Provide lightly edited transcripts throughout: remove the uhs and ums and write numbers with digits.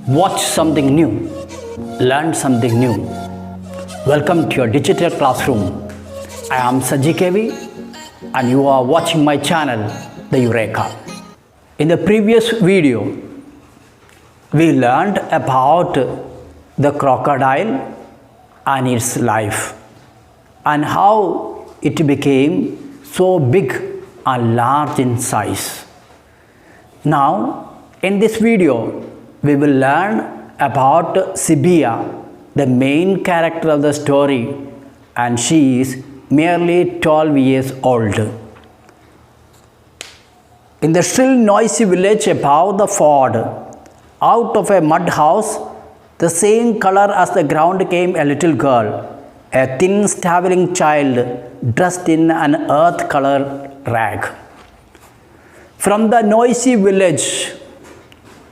Watch something new, learn something new. Welcome to your digital classroom. I am Saji KV and you are watching my channel, The Eureka. In the previous video, we learned about the crocodile and its life and how it became so big and large in size. Now, in this video, we will learn about Sibia, the main character of the story, and she is merely 12 years old. In the still noisy village above the ford, out of a mud house, the same color as the ground came a little girl, a thin staggering child dressed in an earth-colored rag. From the noisy village,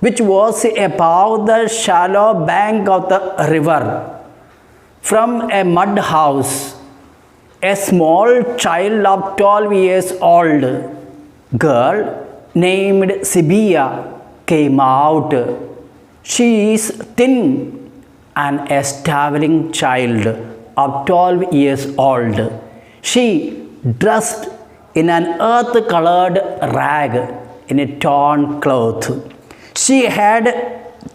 which was above the shallow bank of the river, from a mud house, a small child of 12 years old girl named Sibia came out. She is thin and a staggering child of 12 years old. She dressed in an earth-colored rag in a torn cloth. She had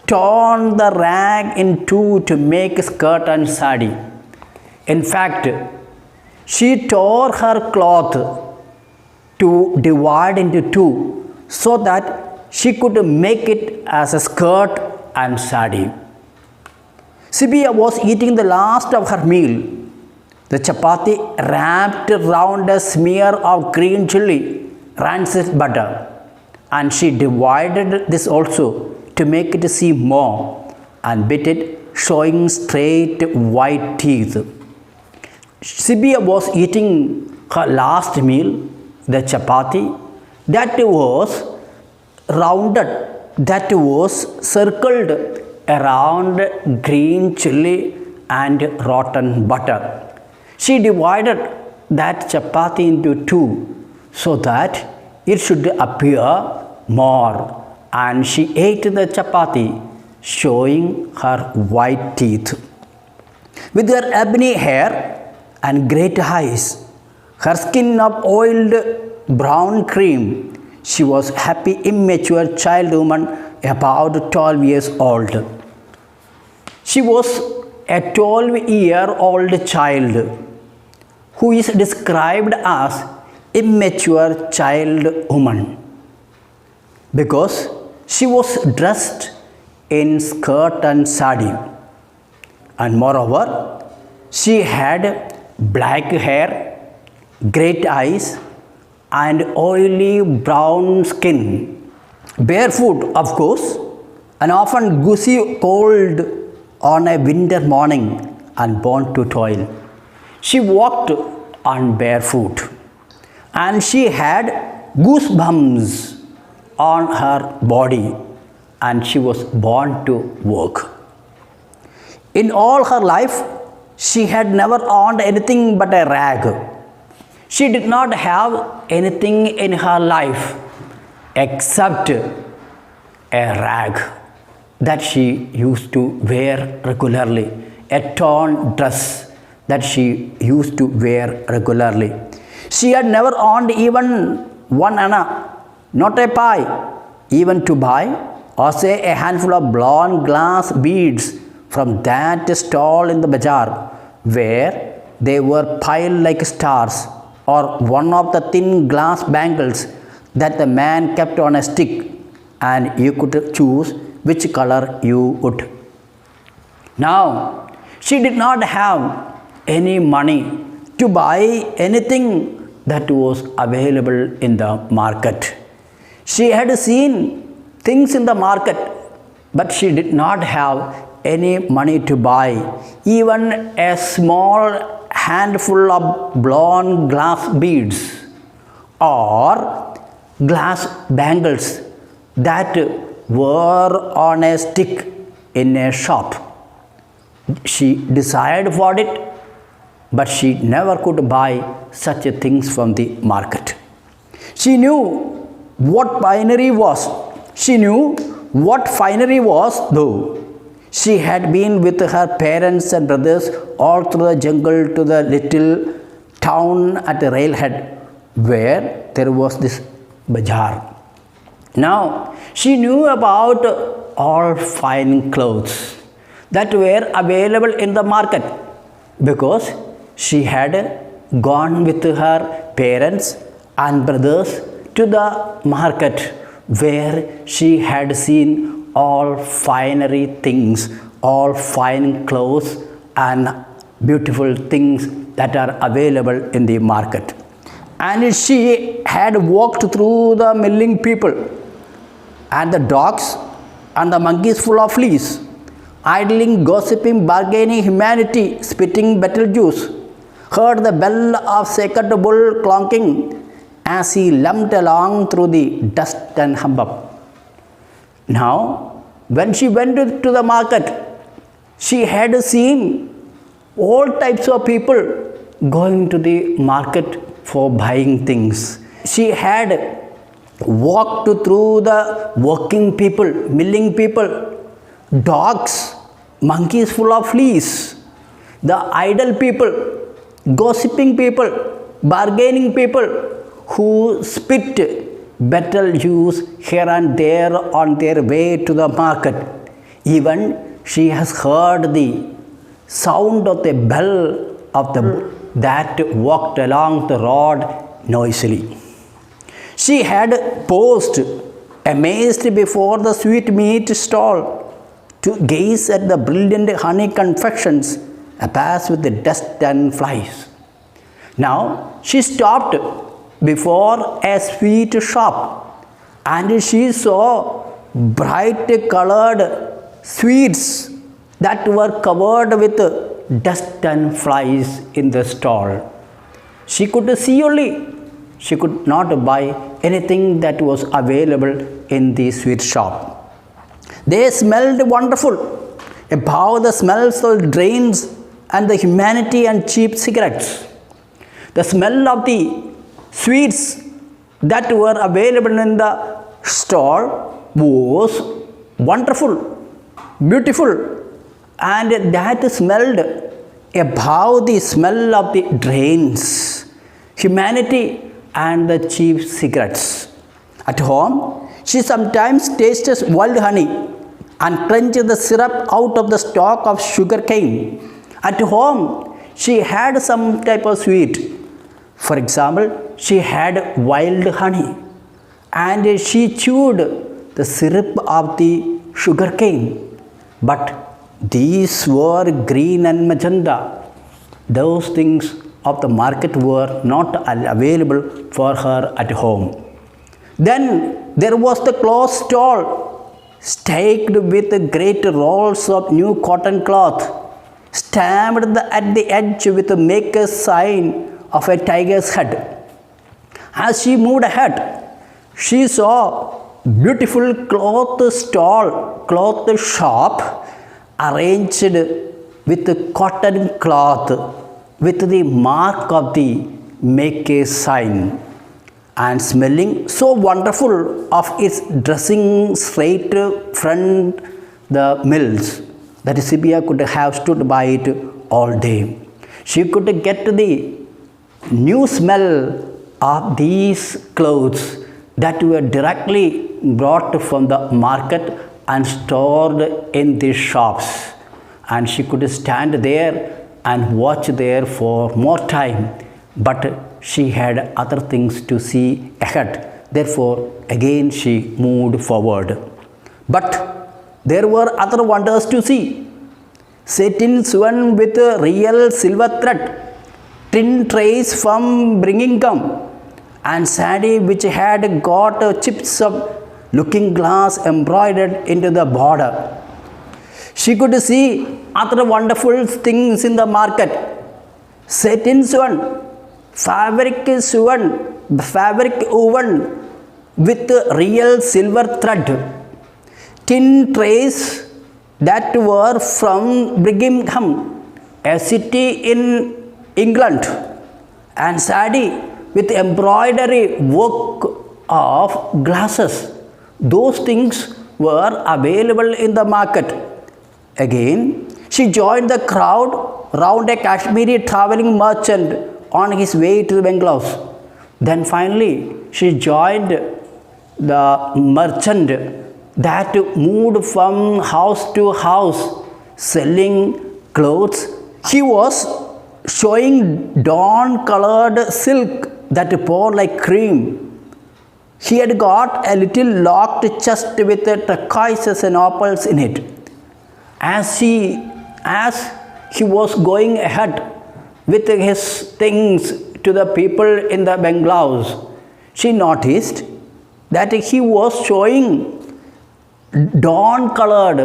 torn the rag in two to make a skirt and sari. In fact, she tore her cloth to divide into two so that she could make it as a skirt and sari. Sibia was eating the last of her meal, the chapati wrapped around a smear of green chili, rancid butter, and she divided this also to make it seem more and bit it, showing straight white teeth. Sibia was eating her last meal, the chapati, that was rounded, that was circled around green chili and rotten butter. She divided that chapati into two so that it should appear more, and she ate the chapati, showing her white teeth. With her ebony hair and great eyes, her skin of oiled brown cream, she was a happy, immature child woman about 12 years old. She was a 12-year-old child who is described as immature child woman because she was dressed in skirt and sari, and moreover she had black hair, great eyes and oily brown skin, barefoot of course, and often goosey cold on a winter morning and born to toil. She walked on barefoot and she had goosebumps on her body, and she was born to work. In all her life, she had never owned anything but a rag. She did not have anything in her life except a rag that she used to wear regularly, a torn dress that she used to wear regularly. She had never owned even one anna, not a pie, even to buy or say a handful of blonde glass beads from that stall in the bazaar where they were piled like stars, or one of the thin glass bangles that the man kept on a stick and you could choose which color you would. Now, she did not have any money to buy anything that was available in the market. She had seen things in the market, but she did not have any money to buy even a small handful of blonde glass beads or glass bangles that were on a stick in a shop. She desired for it, but she never could buy such things from the market. She knew what binary was. She knew what finery was, though. She had been with her parents and brothers all through the jungle to the little town at the railhead where there was this bazaar. Now, she knew about all fine clothes that were available in the market because she had gone with her parents and brothers to the market where she had seen all finery things, all fine clothes and beautiful things that are available in the market. And she had walked through the milling people and the dogs and the monkeys full of fleas, idling, gossiping, bargaining humanity, spitting Betelgeuse, heard the bell of sacred bull clonking as he lumped along through the dust and hubbub. Now, when she went to the market, she had seen all types of people going to the market for buying things. She had walked through the working people, milling people, dogs, monkeys full of fleas, the idle people, gossiping people, bargaining people who spit Betelgeuse here and there on their way to the market. Even she has heard the sound of the bell of the that walked along the road noisily. She had paused, amazed before the sweetmeat stall, to gaze at the brilliant honey confections abuzz with the dust and flies. Now she stopped before a sweet shop and she saw bright colored sweets that were covered with dust and flies in the stall. She could see only, she could not buy anything that was available in the sweet shop. They smelled wonderful, above the smells of drains and the humanity and cheap cigarettes. The smell of the sweets that were available in the stall was wonderful, beautiful, and that smelled above the smell of the drains, humanity and the cheap cigarettes. At home, she sometimes tasted wild honey and crunched the syrup out of the stalk of sugar cane. At home, she had some type of sweet. For example, she had wild honey and she chewed the syrup of the sugar cane. But these were green and magenta. Those things of the market were not available for her at home. Then there was the cloth stall, staked with great rolls of new cotton cloth, stamped at the edge with a maker's sign of a tiger's head. As she moved ahead, she saw beautiful cloth stall, cloth shop arranged with cotton cloth with the mark of the maker's sign and smelling so wonderful of its dressing straight front the mills that Sibia could have stood by it all day. She could get the new smell of these clothes that were directly brought from the market and stored in these shops, and she could stand there and watch there for more time, but she had other things to see ahead. Therefore, again she moved forward. But there were other wonders to see. Satin sewn with real silver thread, tin trays from Birmingham, and sari which had got chips of looking glass embroidered into the border. She could see other wonderful things in the market. Satin sewn, fabric woven with real silver thread, tin trays that were from Birmingham, a city in England, and sari with embroidery work of glasses. Those things were available in the market. Again, she joined the crowd round a Kashmiri traveling merchant on his way to the bungalows. Then finally, she joined the merchant that moved from house to house selling clothes. He was showing dawn-colored silk that poured like cream. He had got a little locked chest with turquoises and opals in it. As he was going ahead with his things to the people in the bungalows, she noticed that he was showing dawn-colored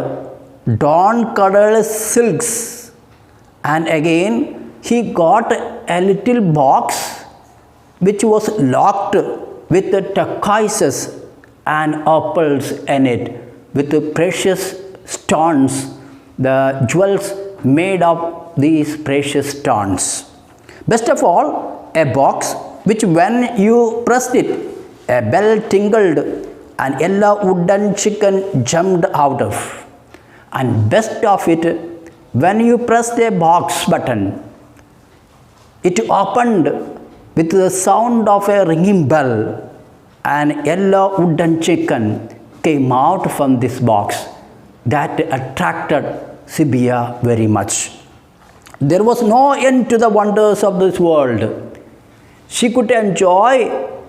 silks. And again, he got a little box which was locked with the turquoises and opals in it, with the precious stones, the jewels made of these precious stones. Best of all, a box which when you pressed it, a bell tingled and yellow wooden chicken jumped out of. And best of it, when you pressed a box button, it opened with the sound of a ringing bell, and yellow wooden chicken came out from this box. That attracted Sibia very much. There was no end to the wonders of this world. She could enjoy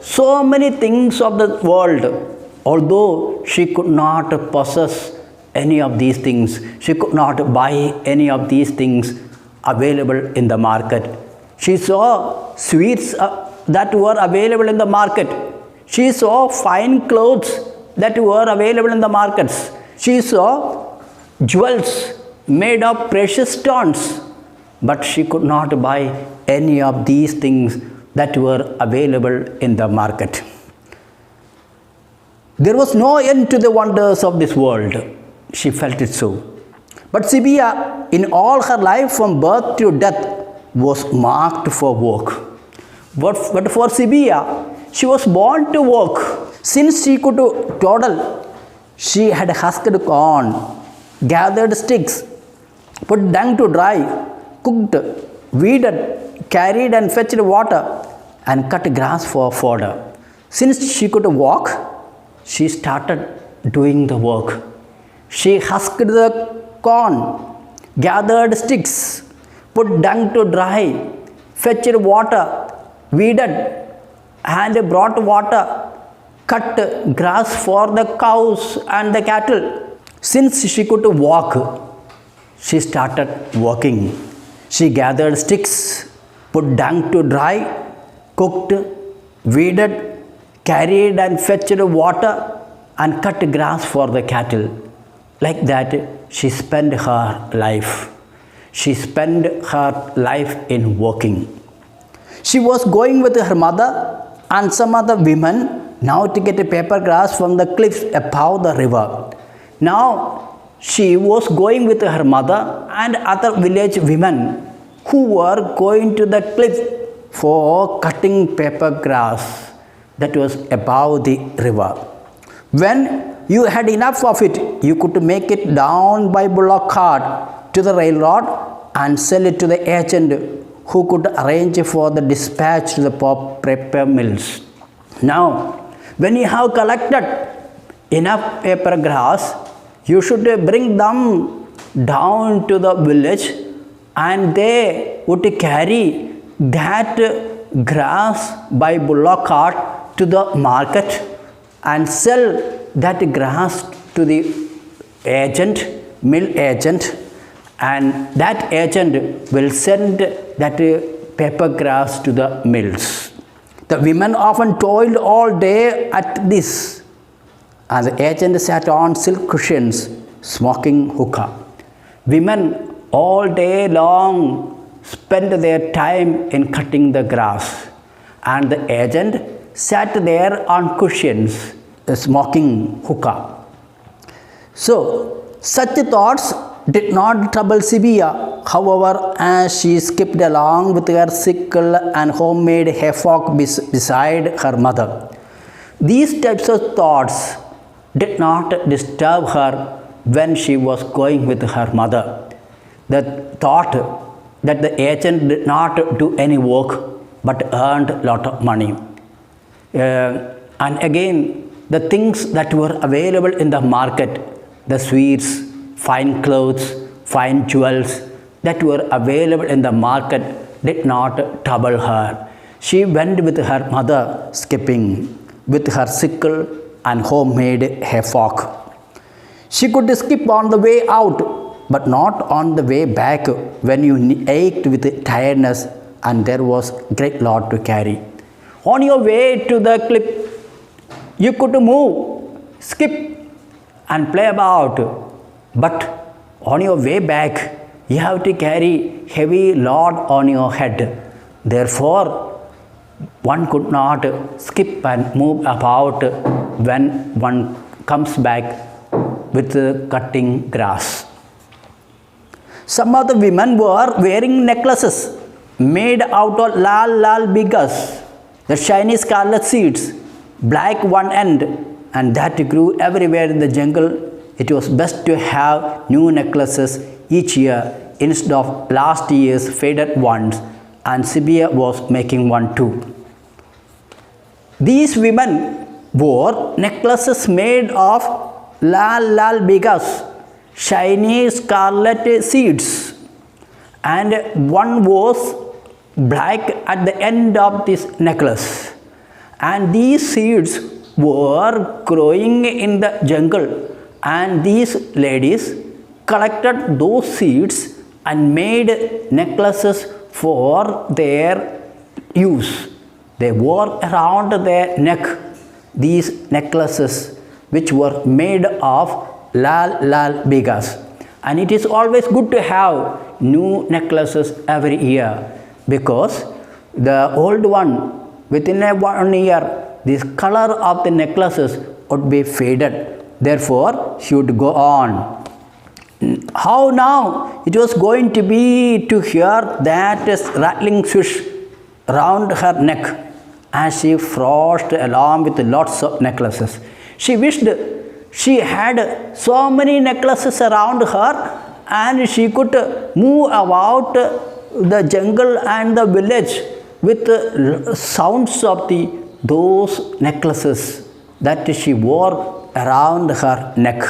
so many things of the world, although she could not possess any of these things. She could not buy any of these things available in the market. She saw sweets that were available in the market. She saw fine clothes that were available in the markets. She saw jewels made of precious stones, but she could not buy any of these things that were available in the market. There was no end to the wonders of this world. She felt it so. But Sibia, in all her life from birth to death, was marked for work. But for Sibia, she was born to work. Since she could toddle, she had husked corn, gathered sticks, put dung to dry, cooked, weeded, carried and fetched water, and cut grass for fodder. Since she could walk, she started doing the work. She husked the corn, gathered sticks, put dung to dry, fetched water, weeded, and brought water, cut grass for the cows and the cattle. Since she could walk, she started working. She gathered sticks, put dung to dry, cooked, weeded, carried and fetched water, and cut grass for the cattle. Like that, she spent her life. She spent her life in working. She was going with her mother and some other women now to get a paper grass from the cliffs above the river. Now she was going with her mother and other village women who were going to the cliff for cutting paper grass that was above the river. When you had enough of it, you could make it down by bullock cart to the railroad and sell it to the agent who could arrange for the dispatch to the paper mills. Now, when you have collected enough paper grass, you should bring them down to the village, and they would carry that grass by bullock cart to the market and sell that grass to the agent, mill agent, and that agent will send that paper grass to the mills. The women often toiled all day at this, and the agent sat on silk cushions smoking hookah. Women all day long spent their time in cutting the grass, and the agent sat there on cushions smoking hookah. So, such thoughts did not trouble Sibia. However, as she skipped along with her sickle and homemade haycock beside her mother, these types of thoughts did not disturb her when she was going with her mother. The thought that the agent did not do any work but earned a lot of money. And again, the things that were available in the market, the sweets, fine clothes, fine jewels that were available in the market did not trouble her. She went with her mother skipping with her sickle and homemade hayfork. She could skip on the way out, but not on the way back when you ached with tiredness and there was great load to carry. On your way to the cliff, you could move, skip and play about, but on your way back, you have to carry heavy load on your head. Therefore, one could not skip and move about when one comes back with cutting grass. Some of the women were wearing necklaces made out of lal bigas, the shiny scarlet seeds, black one end, and that grew everywhere in the jungle. It was best to have new necklaces each year instead of last year's faded ones, and Sibia was making one too. These women wore necklaces made of lal bigas, shiny scarlet seeds, and one was black at the end of this necklace. And these seeds were growing in the jungle, and these ladies collected those seeds and made necklaces for their use. They wore around their neck these necklaces which were made of lal bigas. And it is always good to have new necklaces every year, because the old one, within 1 year, this color of the necklaces would be faded. Therefore, should go on. How now it was going to be to hear that rattling swish round her neck as she frosted along with lots of necklaces. She wished she had so many necklaces around her and she could move about the jungle and the village with sounds of those necklaces that she wore around her neck.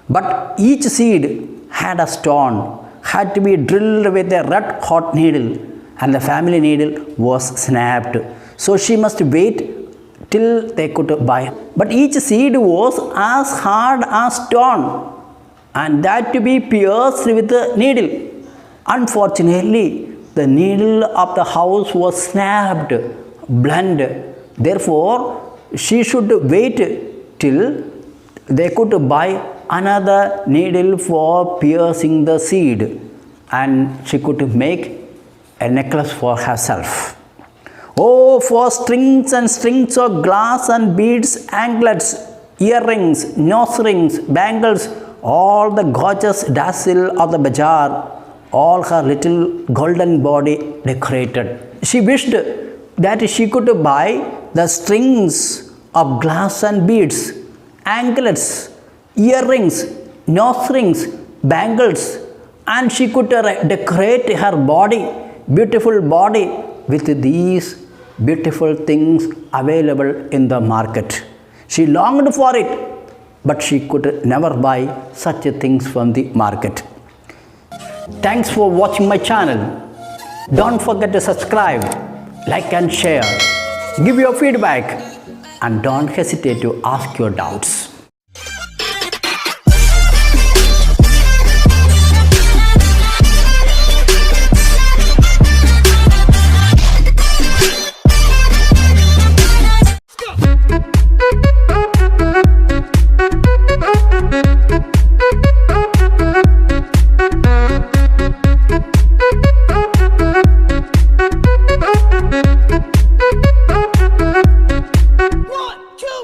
But each seed had a stone, had to be drilled with a red hot needle, and the family needle was snapped. So she must wait till they could buy. But each seed was as hard as stone, and that to be pierced with a needle. Unfortunately, the needle of the house was snapped, blunt. Therefore, she should wait till they could buy another needle for piercing the seed, and she could make a necklace for herself. Oh, for strings and strings of glass and beads, anklets, earrings, nose rings, bangles, all the gorgeous dazzle of the bazaar, all her little golden body decorated. She wished that she could buy the strings of glass and beads, anklets, earrings, nose rings, bangles, and she could decorate her body, beautiful body, with these beautiful things available in the market. She longed for it, but she could never buy such things from the market. Thanks for watching my channel. Don't forget to subscribe, like and share. Give your feedback and don't hesitate to ask your doubts.